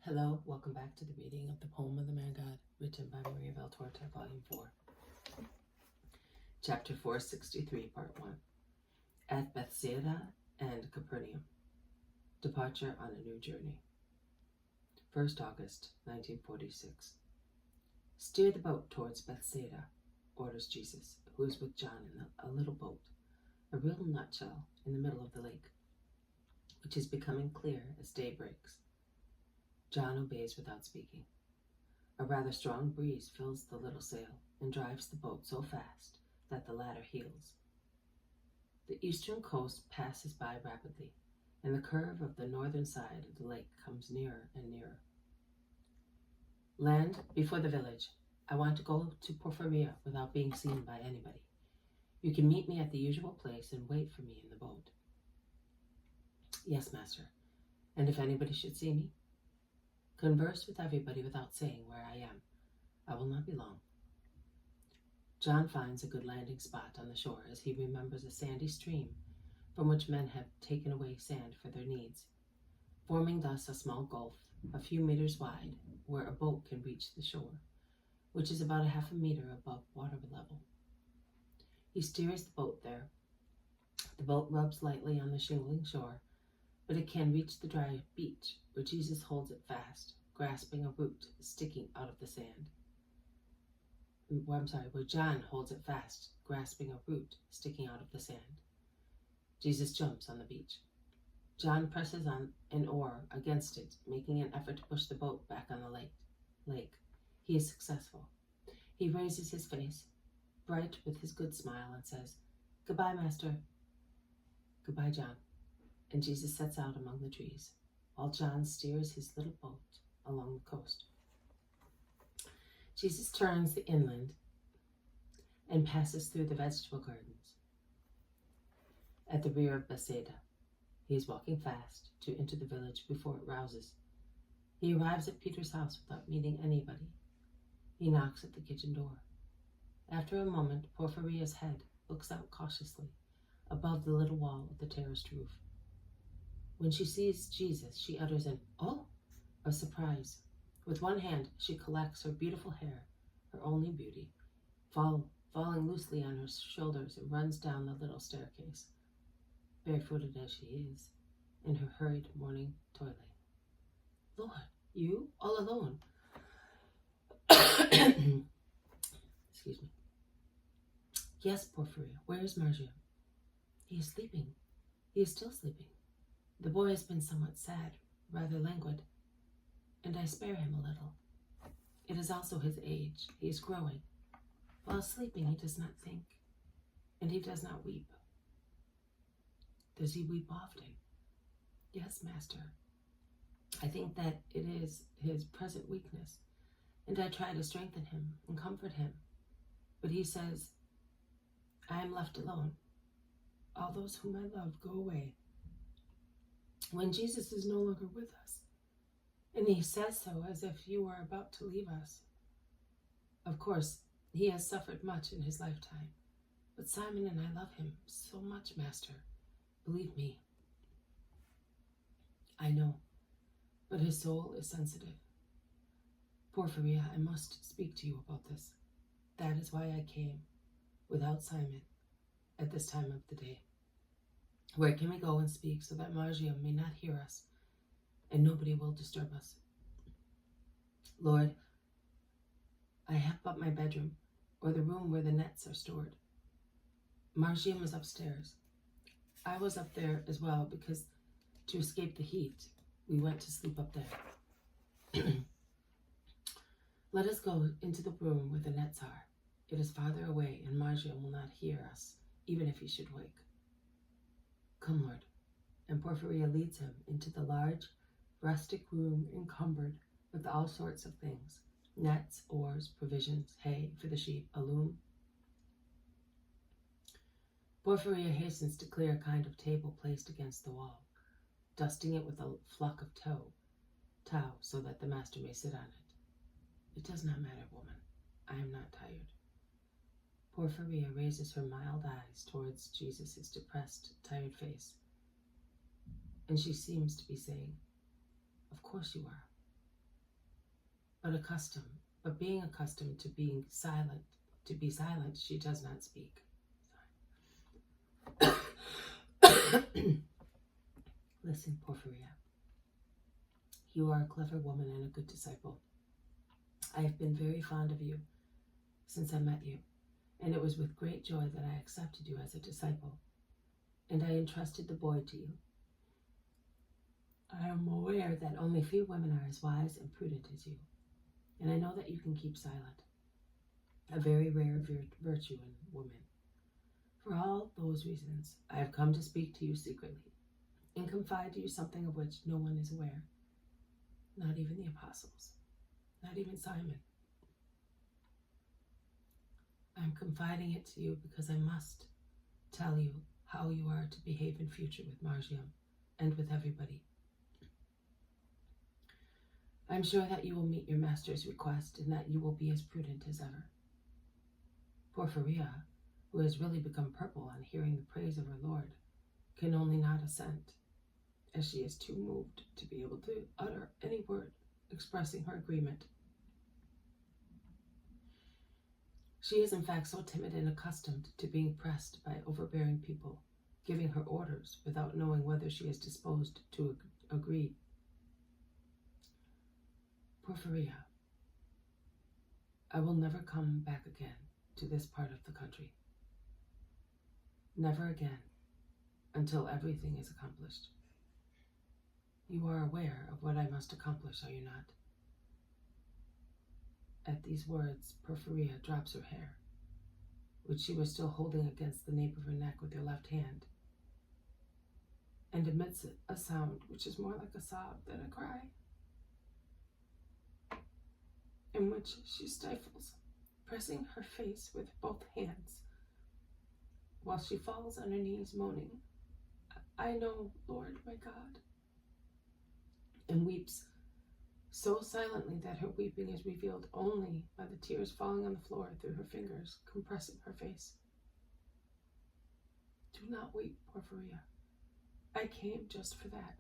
Hello, welcome back to the reading of the Poem of the Man God, written by Maria Valtorta, Volume 4. Chapter 463, Part 1. At Bethsaida and Capernaum. Departure on a New Journey. 1st August, 1946. Steer the boat towards Bethsaida, orders Jesus, who is with John in a little boat, a real nutshell in the middle of the lake, which is becoming clear as day breaks. John obeys without speaking. A rather strong breeze fills the little sail and drives the boat so fast that the latter heels. The eastern coast passes by rapidly, and the curve of the northern side of the lake comes nearer and nearer. Land before the village. I want to go to Porphyria without being seen by anybody. You can meet me at the usual place and wait for me in the boat. Yes, master. And if anybody should see me? Converse with everybody without saying where I am. I will not be long. John finds a good landing spot on the shore as he remembers a sandy stream from which men have taken away sand for their needs, forming thus a small gulf a few meters wide where a boat can reach the shore, which is about a half a meter above water level. He steers the boat there. The boat rubs lightly on the shingling shore, but it can reach the dry beach, where Jesus holds it fast, grasping a root sticking out of the sand. Where John holds it fast, grasping a root sticking out of the sand. Jesus jumps on the beach. John presses on an oar against it, making an effort to push the boat back on the lake. He is successful. He raises his face, bright with his good smile, and says, "Goodbye, Master." "Goodbye, John." And Jesus sets out among the trees, while John steers his little boat along the coast. Jesus turns the inland and passes through the vegetable gardens. At the rear of Bethsaida, he is walking fast to enter the village before it rouses. He arrives at Peter's house without meeting anybody. He knocks at the kitchen door. After a moment, Porphyria's head looks out cautiously above the little wall of the terraced roof. When she sees Jesus, she utters an "Oh!" of surprise. With one hand, she collects her beautiful hair, her only beauty, falling loosely on her shoulders, and runs down the little staircase, barefooted as she is, in her hurried morning toilet. "Lord, you? All alone?" Excuse me. "Yes, Porphyria. Where is Margio?" "He is sleeping. He is still sleeping. The boy has been somewhat sad, rather languid, and I spare him a little. It is also his age. He is growing. While sleeping, he does not think, and he does not weep." "Does he weep often?" "Yes, Master. I think that it is his present weakness, and I try to strengthen him and comfort him. But he says, 'I am left alone. All those whom I love go away when Jesus is no longer with us. And he says so as if you were about to leave us. Of course, he has suffered much in his lifetime, but Simon and I love him so much, Master. Believe me." "I know, but his soul is sensitive. Porphyria, I must speak to you about this. That is why I came, without Simon, at this time of the day. Where can we go and speak so that Margio may not hear us, and nobody will disturb us?" "Lord, I have but my bedroom, or the room where the nets are stored. Margio is upstairs. I was up there as well because, to escape the heat, we went to sleep up there. Let us go into the room where the nets are. It is farther away, and Margio will not hear us, even if he should wake." "Come, Lord." And Porphyria leads him into the large, rustic room encumbered with all sorts of things: nets, oars, provisions, hay for the sheep, a loom. Porphyria hastens to clear a kind of table placed against the wall, dusting it with a flock of tow, so that the master may sit on it. "It does not matter, woman. I am not tired." Porphyria raises her mild eyes towards Jesus' depressed, tired face, and she seems to be saying, "Of course you are. but being accustomed to being silent, she does not speak. Listen, Porphyria. You are a clever woman and a good disciple. I have been very fond of you since I met you, and it was with great joy that I accepted you as a disciple, and I entrusted the boy to you. I am aware that only few women are as wise and prudent as you, and I know that you can keep silent, a very rare virtue in women. For all those reasons, I have come to speak to you secretly and confide to you something of which no one is aware, not even the apostles, not even Simon. I am confiding it to you because I must tell you how you are to behave in future with Margium and with everybody. I am sure that you will meet your master's request and that you will be as prudent as ever. Porphyria, who has really become purple on hearing the praise of her lord, can only nod assent, as she is too moved to be able to utter any word expressing her agreement. She is in fact so timid and accustomed to being pressed by overbearing people, giving her orders without knowing whether she is disposed to agree. Porphyria, I will never come back again to this part of the country. Never again, until everything is accomplished. You are aware of what I must accomplish, are you not? At these words, Porphyria drops her hair, which she was still holding against the nape of her neck with her left hand, and emits a sound which is more like a sob than a cry, in which she stifles, pressing her face with both hands, while she falls on her knees, moaning, I know, Lord my God, and weeps so silently that her weeping is revealed only by the tears falling on the floor through her fingers, compressing her face. Do not weep, Porphyria. I came just for that.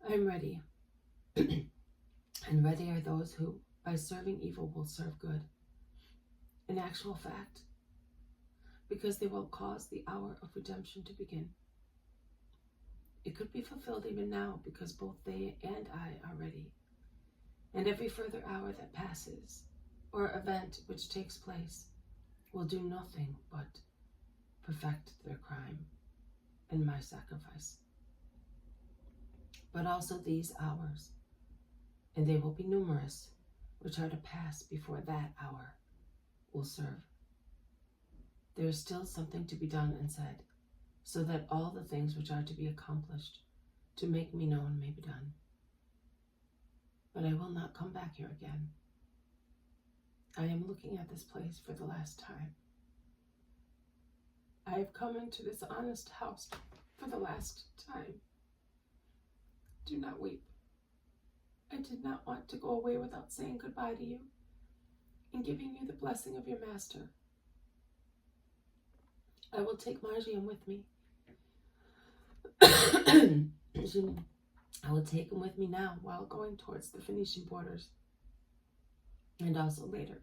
I am ready, and ready are those who, by serving evil, will serve good. In actual fact, because they will cause the hour of redemption to begin. It could be fulfilled even now, because both they and I are ready. And every further hour that passes, or event which takes place, will do nothing but perfect their crime and my sacrifice. But also these hours, and they will be numerous, which are to pass before that hour, will serve. There is still something to be done and said, so that all the things which are to be accomplished to make me known may be done. But I will not come back here again. I am looking at this place for the last time. I have come into this honest house for the last time. Do not weep. I did not want to go away without saying goodbye to you and giving you the blessing of your master. I will take Margium with me. I will take him with me now while going towards the Phoenician borders, and also later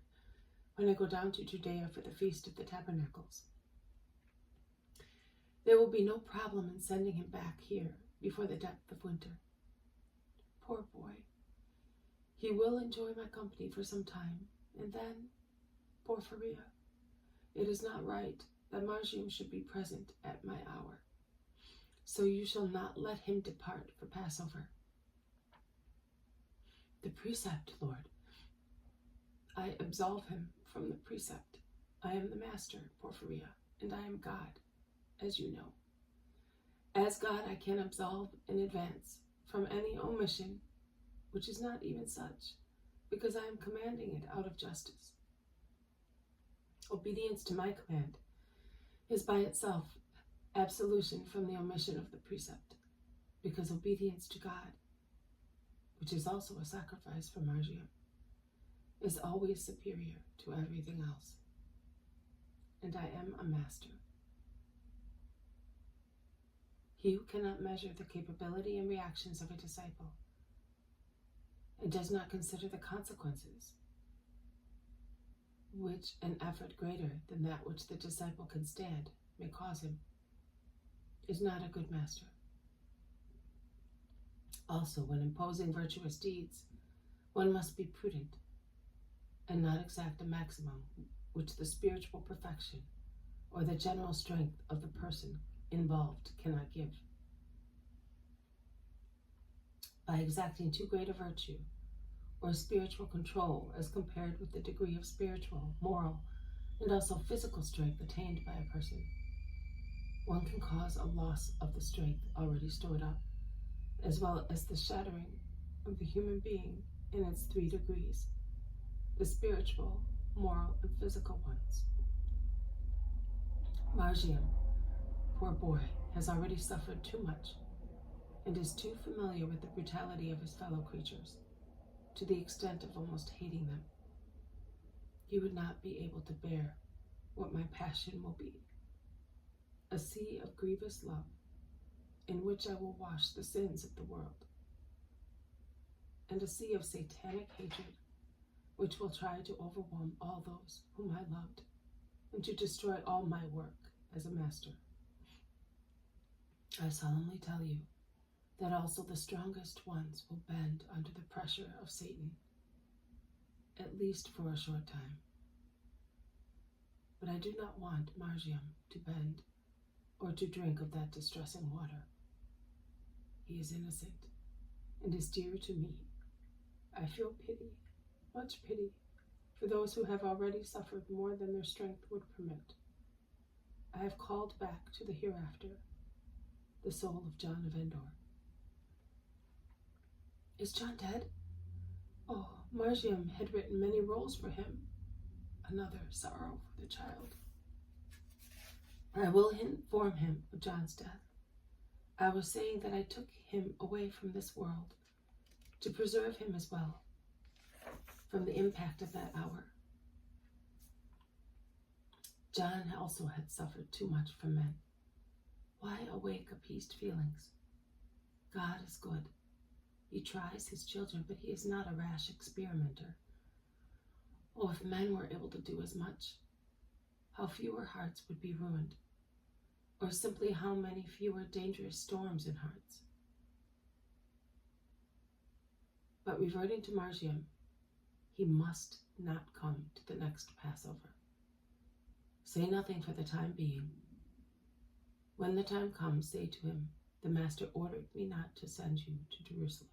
when I go down to Judea for the Feast of the Tabernacles. There will be no problem in sending him back here before the depth of winter. Poor boy. He will enjoy my company for some time, and then, Porphyria, it is not right that Margium should be present at my hour. So you shall not let him depart for Passover. The precept, Lord. I absolve him from the precept. I am the master, Porphyria, and I am God, as you know. As God, I can absolve in advance from any omission, which is not even such, because I am commanding it out of justice. Obedience to my command is by itself absolution from the omission of the precept, because obedience to God, which is also a sacrifice for Margium, is always superior to everything else. And I am a master. He who cannot measure the capability and reactions of a disciple and does not consider the consequences, which an effort greater than that which the disciple can stand may cause him, is not a good master. Also, when imposing virtuous deeds, one must be prudent and not exact a maximum which the spiritual perfection or the general strength of the person involved cannot give. By exacting too great a virtue or spiritual control as compared with the degree of spiritual, moral, and also physical strength attained by a person, one can cause a loss of the strength already stored up, as well as the shattering of the human being in its 3 degrees, the spiritual, moral, and physical ones. Marcion, poor boy, has already suffered too much and is too familiar with the brutality of his fellow creatures, to the extent of almost hating them. He would not be able to bear what my passion will be, a sea of grievous love in which I will wash the sins of the world, and a sea of satanic hatred which will try to overwhelm all those whom I loved and to destroy all my work as a master. I solemnly tell you that also the strongest ones will bend under the pressure of Satan, at least for a short time. But I do not want Marcion to bend or to drink of that distressing water. He is innocent and is dear to me. I feel pity, much pity, for those who have already suffered more than their strength would permit. I have called back to the hereafter the soul of John of Endor. Is John dead? Oh, Marcion had written many roles for him. Another sorrow for the child. I will inform him of John's death. I was saying that I took him away from this world to preserve him as well from the impact of that hour. John also had suffered too much from men. Why awake appeased feelings? God is good. He tries his children, but he is not a rash experimenter. Oh, if men were able to do as much, how fewer hearts would be ruined, or simply how many fewer dangerous storms in hearts. But reverting to Marcion, he must not come to the next Passover. Say nothing for the time being. When the time comes, say to him, the Master ordered me not to send you to Jerusalem,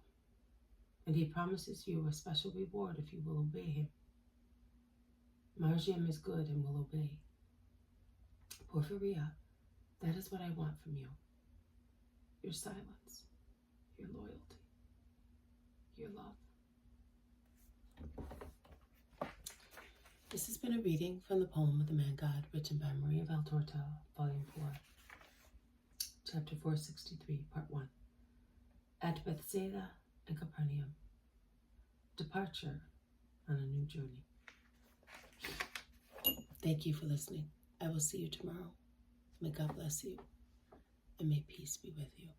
and he promises you a special reward if you will obey him. Marcion is good and will obey. Porphyria, that is what I want from you. Your silence, your loyalty, your love. This has been a reading from the poem of the Man God, written by Maria Valtorta, Volume 4, Chapter 463, Part 1. At Bethsaida and Capernaum. Departure on a new journey. Thank you for listening. I will see you tomorrow. May God bless you, and may peace be with you.